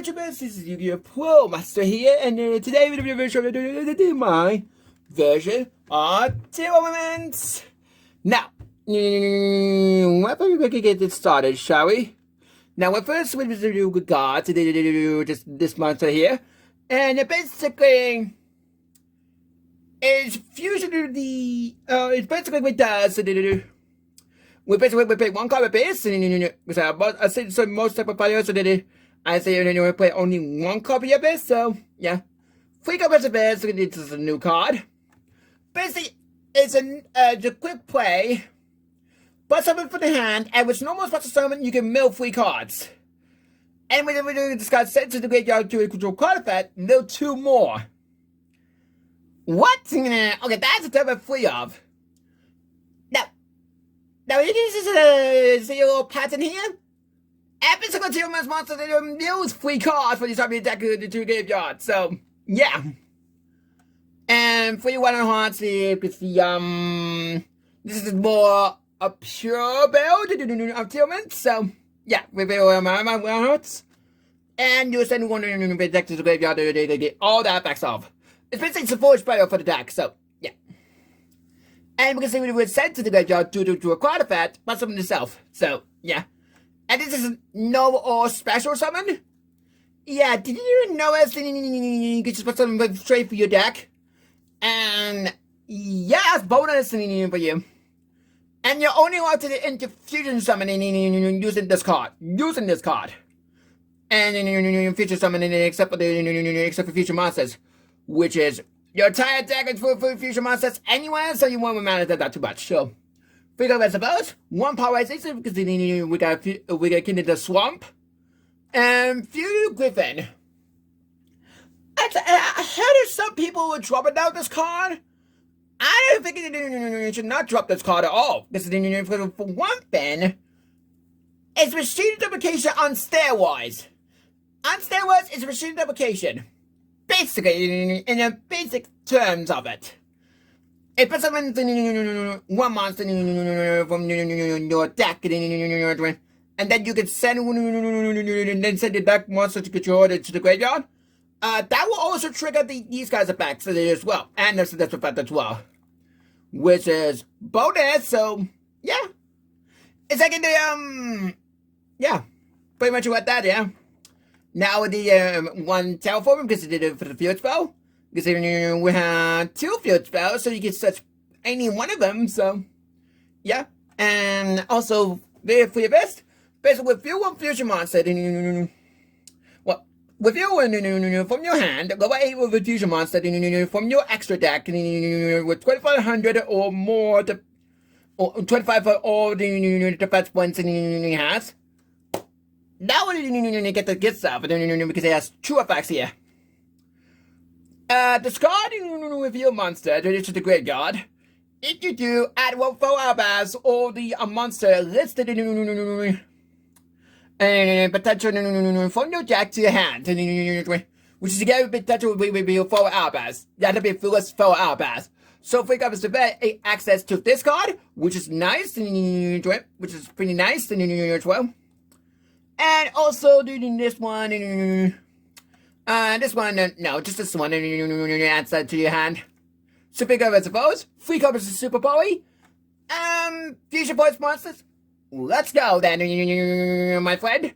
YouTubers, this is Yu-Gi-Oh! Pro Master here, and today we're going to do my version of tournaments. Now, we're going to get this started, shall we? Now, first we're going to do regards to just this monster here, and basically, it's fusion to the, it's basically what it does. We play one card with base, and I say so most type of players, so I say we play only one copy of base, so yeah. 3 copies of base, so this is a new card. Basically, it's a quick play, but something for the hand, and with normal special summon, you can mill 3 cards. And when we do this card sent to the graveyard to a control card effect, mill 2 more. What? Okay, that's a type of 3 of. Now, this is see a little pattern here? Every single Tillman's monster deals 3 cards for this time to attack the 2 graveyard, so, yeah. And 3 1 hearts here, because this is more a pure build of Tillman, so, yeah, we build my 1 hearts. And you send 1 attack to the graveyard to get all the effects off. It's basically a forged spell for the deck, so, yeah. And we can see we were sent to the graveyard to a card effect, but summon itself. So, yeah. And this is no or special summon? Yeah, did you notice you can just put something straight for your deck? And, yeah, it's bonus for you. And you're only allowed to into fusion summon using this card. And future summon except for future monsters. Which is your entire deck is for future monsters anyway, so you won't manage that too much. So, figure I suppose 1 powerization because we got King of the Swamp and Few Griffin. I heard some people were dropping down this card. I don't think you should not drop this card at all. Because for one thing, it's machine duplication on steroids. On steroids, it's machine duplication. Basically, in the basic terms of it. It puts one monster from your deck, and then you can send it back monster to control it to the graveyard. That will also trigger these guys' effects as well, and this effect as well, which is bonus. So yeah, it's like in the yeah, pretty much what that Now the 1 telephone because it did it for the field spell. Because we have 2 field spells, so you can search any one of them. So yeah, and also the for your best. Basically, with you one fusion monster, well, with you from your hand, go 8 with a fusion monster from your extra deck with 2,500 or more, or 25 for all the defense points he has. Now we get the good stuff because it has 2 effects here. Discard with your monster to the graveyard. If you do, add 1 4 outbas or the monster listed potential from your deck to your hand, which is again potential with your 4 outbas. That'll be first 4 outbas. So for example, to access to this card, which is nice, which is pretty nice as well. And also doing this one, no, just this one, add that to your hand. So pick up, I suppose, 3 copies of Super Poly, Fusion Points Monsters. Let's go then, my friend.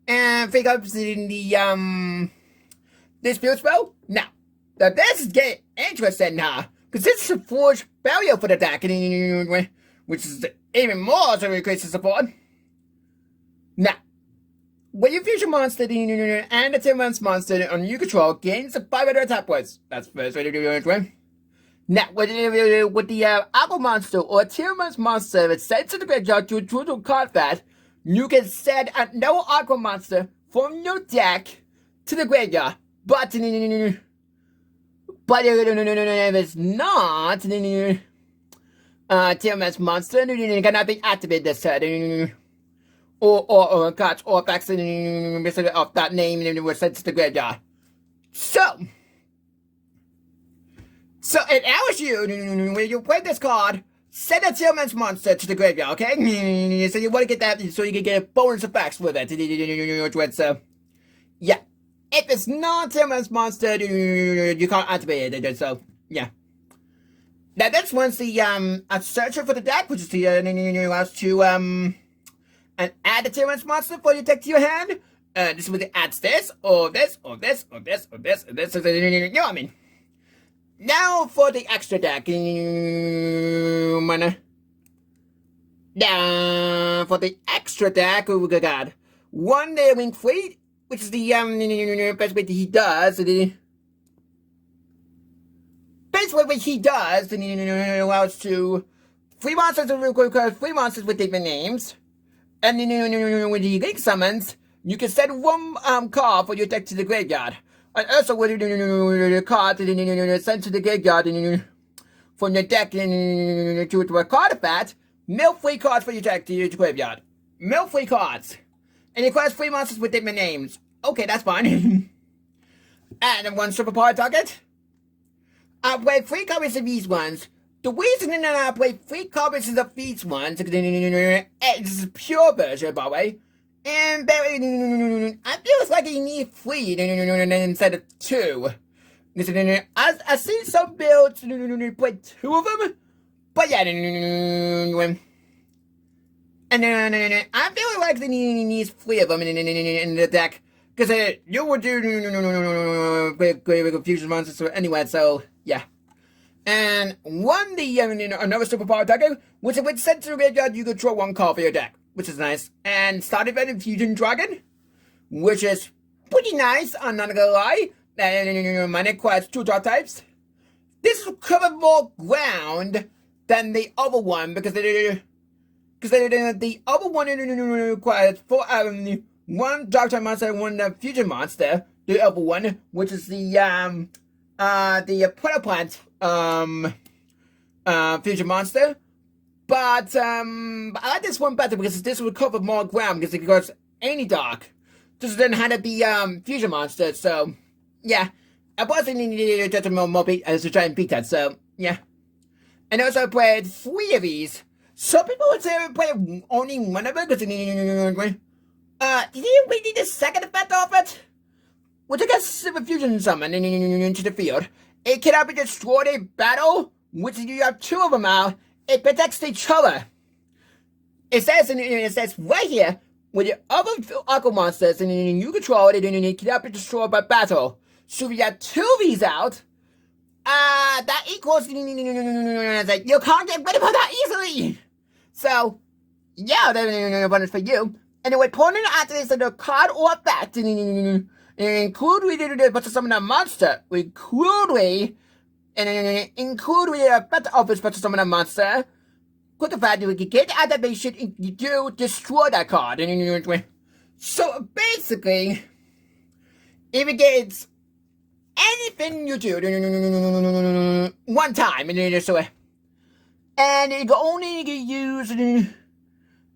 And pick up the, this field spell. Now, this is getting interesting now, because this is a forged barrier for the deck, which is even more so increases support. Now, when you fusion monster and a 10-month monster on you control gains 500 attack points. That's the first way to do it. Now, with the Aqua monster or a 10-month monster that's sent to the graveyard to a total card fat, you can send another Aqua monster from your deck to the graveyard. But if it's not 10-month monster, it cannot be activated this turn. Or cards or effects of that name and were sent to the graveyard. So it allows you, when you play this card, send a Tillman's monster to the graveyard, okay? So you want to get that so you can get bonus effects with it. So, yeah. If it's not Timber's monster, you can't activate it. So yeah. Now this one's the a searcher for the deck, which is the allows to add the Timber's monster for your deck to your hand. This one adds this or this or this or this or this or this. You know what I mean? Now for the extra deck. Now for the extra deck, we got one Wing Fleet, which is the best way that he does. Basically, what he does, allows to free monsters with different names, and when he link summons, you can send one card for your deck to the graveyard. And also, with the card sent to the graveyard from your deck to a card effect, mill free cards for your deck to your graveyard. Mill free cards. And it requires free monsters with different names. Okay, that's fine. And one super power target. I play 3 copies of these ones. The reason that I play 3 copies of these ones is a pure version, by the way. And I feel like you need 3 instead of 2. I see some builds play 2 of them, but yeah, and I feel like they need 3 of them in the deck, because you would do play fusion monsters anyway, so yeah. And one, another superpower target, which when sent to the graveyard, you control 1 card for your deck, which is nice. And start event Fusion Dragon, which is pretty nice, I'm not gonna lie. My deck requires 2 dark types. This will cover more ground than the other one, because the other one requires 1 dark type monster and 1 fusion monster. The other one, which is the Predator Plant fusion monster. But I like this one better because this will cover more ground because it goes any dark. This doesn't have to be fusion monster, so yeah. I wasn't needing to more beat to try and beat that, so yeah. And also I played 3 of these. Some people would say I play only 1 of them because did you really need the second effect of it? Which I guess Super Fusion Summon into the field. It cannot be destroyed in battle, which you have 2 of them out. It protects each other. It says right here, with your other Aqua monsters and you control it, and it cannot be destroyed by battle. So if you have 2 of these out, that equals you can't get rid of her that easily. So yeah, that's bonus for you. And when opponent activates the card or effect, include with summon a monster, include with a better of special summon a monster. Put the fact that we can get activation and you do destroy that card. So basically, if it gets anything you do 1 time, and you can only use.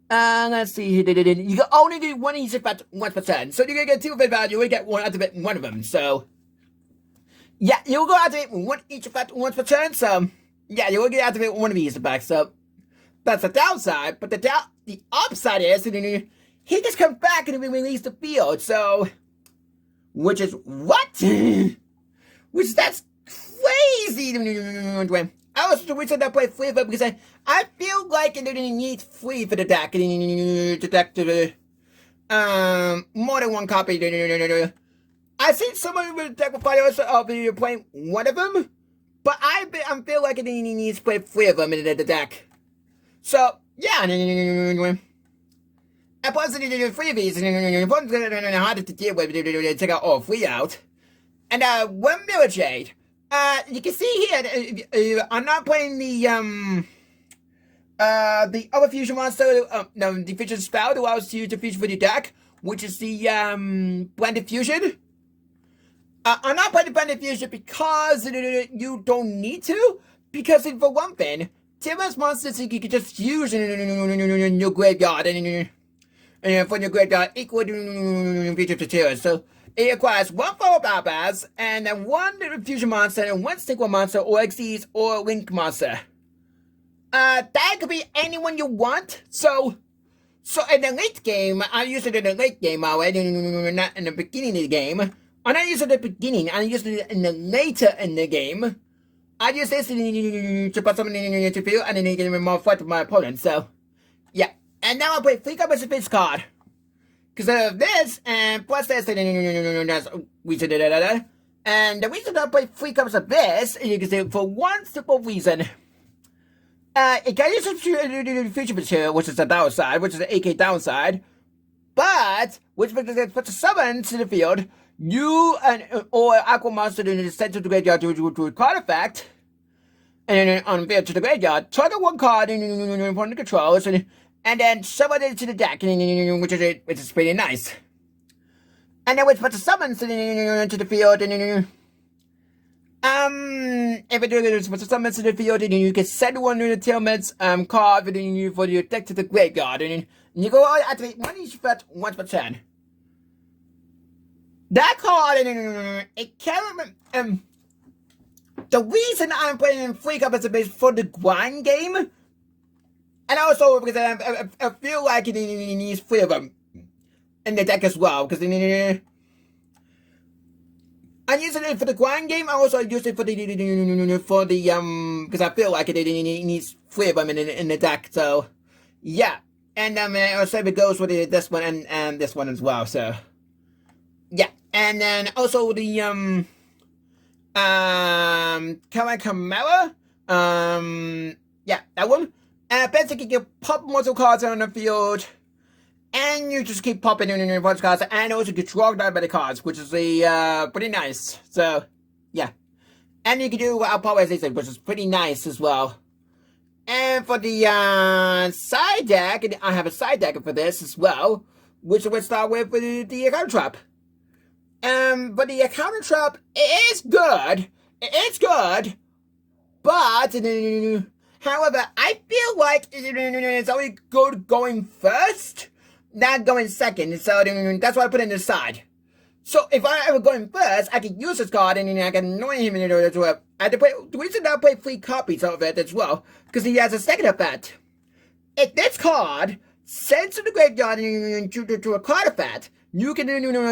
Let's see. You can only do 1 each effect once per turn. So you're gonna get 2 of it value, you get 1 activate 1 of them. So yeah, you'll go activate 1 each effect once per turn. So yeah, you'll get activate 1 of these effects. So that's the downside. But the upside is he just comes back and we release the field. So which is what? Which that's crazy. I was the reason I play 3 of them because I feel like it needs 3 for the deck. The deck to more than 1 copy. I see someone with the deck with fires of playing 1 of them, but I feel like it needs to play 3 of them in the deck. So yeah, I positive 3 of these. It's harder to deal with. Take out all 3 out, and 1 Mirror Jade. You can see here, I'm not playing the other fusion monster, no, the fusion spell that allows you to fusion for your deck, which is the, blended fusion. I'm not playing the blended fusion because you don't need to, because for one thing, Timber's monsters you can just use in your graveyard, and for your graveyard equal to fusion materials, so it requires 1 follow Babas, and then 1 fusion monster, and 1 synchro monster, or Xyz, or Link monster. That could be anyone you want. So in the late game, I used it in the late game already, not in the beginning of the game. I don't use it at the beginning, I use it in the later in the game. I use this to put something in the field and then you get more fight with my opponent, so yeah. And now I play 3 copies of this card. Because of this, and plus this, that's reason, and the reason I play 3 copies of this, you can say for one simple reason. It can use some future material, which is the downside, which is the AK downside. But, which puts a summon to the field, you or Aqua Monster sent to the graveyard to a card effect, and then on field to the graveyard, target 1 card from the controls, and then summon it to the deck, which is pretty nice. And then which puts a summon to the field, if it puts a summon to the field, and you can send one of the Tailman's card for your deck to the graveyard, and you go activate 1 each effect once per turn. That card, it can the reason I'm playing 3 copies of base for the grind game, and also because I feel like it needs 3 of them in the deck as well, because I use it for the grind game. I also use it for the because I feel like it needs 3 of them in the deck. So yeah, and also it goes with this one and this one as well. So yeah, and then also the Kamara, yeah, that one. Basically, you pop multiple cards on the field, and you just keep popping in your opponent's cards, and also get drawn by the cards, which is pretty nice. So, yeah. And you can do power as they say, which is pretty nice as well. And for the side deck, I have a side deck for this as well, which we'll start with the counter trap. But the counter trap is good. It's good, but however, I feel like it's only good going first, not going second. So that's why I put it in the side. So if I ever go in first, I can use this card and I can annoy him as well. I have to play. The reason I play 3 copies of it as well, because he has a second effect. If this card sends to the graveyard to a card effect, you can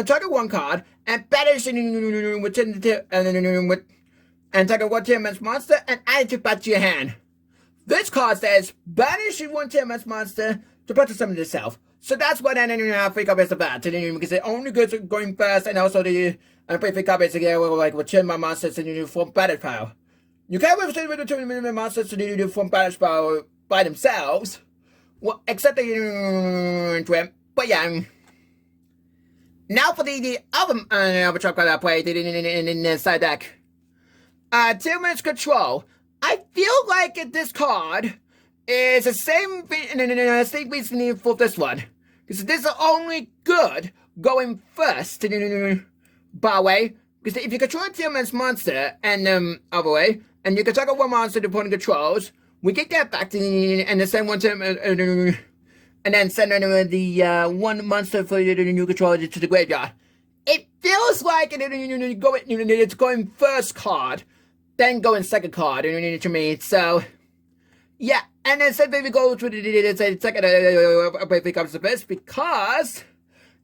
target 1 card and banish and target 1 Tailman's monster and add it back to your hand. This card says banish 1 Tailman's monster to put to summon itself. So that's what I 3 copies about, because it only goes going first, and also I play 3 copies again with Tailman monsters and from battle pile. You can't with the Tailman monsters to from battle pile by themselves, well, except the but yeah. Now for the other trap card I played in the side deck. Tailman's Control. I feel like this card is the same reason for this one. Because this is only good going first, by the way. Because if you control Tailman's monster and other way, and you can target 1 monster the opponent controls, we get that back to and the same one to and then send the 1 monster for the new controller to the graveyard. It feels like it's going first card, then going second card to me. So yeah, and then same thing we go to the second comes to this, because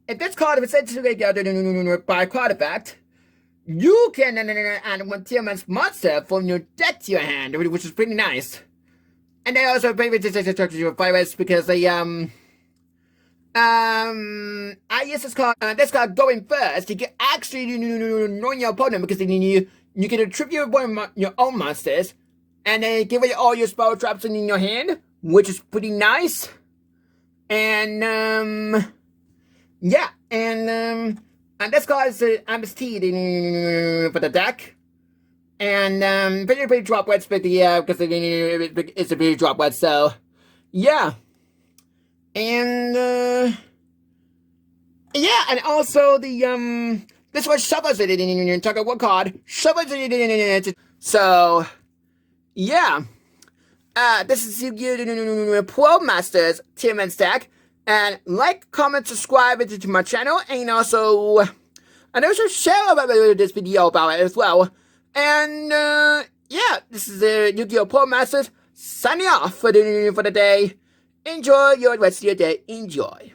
if this card is sent to the graveyard by card effect, you can add 1 Tailman's monster from your deck to your hand, which is pretty nice. And they also play with this structure virus because they I use this card going first. You can actually annoy your opponent because you can attribute one of your own monsters and then give away all your spell traps in your hand, which is pretty nice. And yeah, and this card is MST for the deck. And pretty drop wets, but because it's a pretty drop wet, so yeah. And yeah, and also the this one shovels it in target 1 card, shovels it in. So yeah, this is Yugioh Pro Masters Tailman's deck, and like, comment, subscribe to my channel, and also share about this video about it as well. And yeah, this is the Yugioh Pro Masters signing off for the day. Enjoy your rest of your day. Enjoy.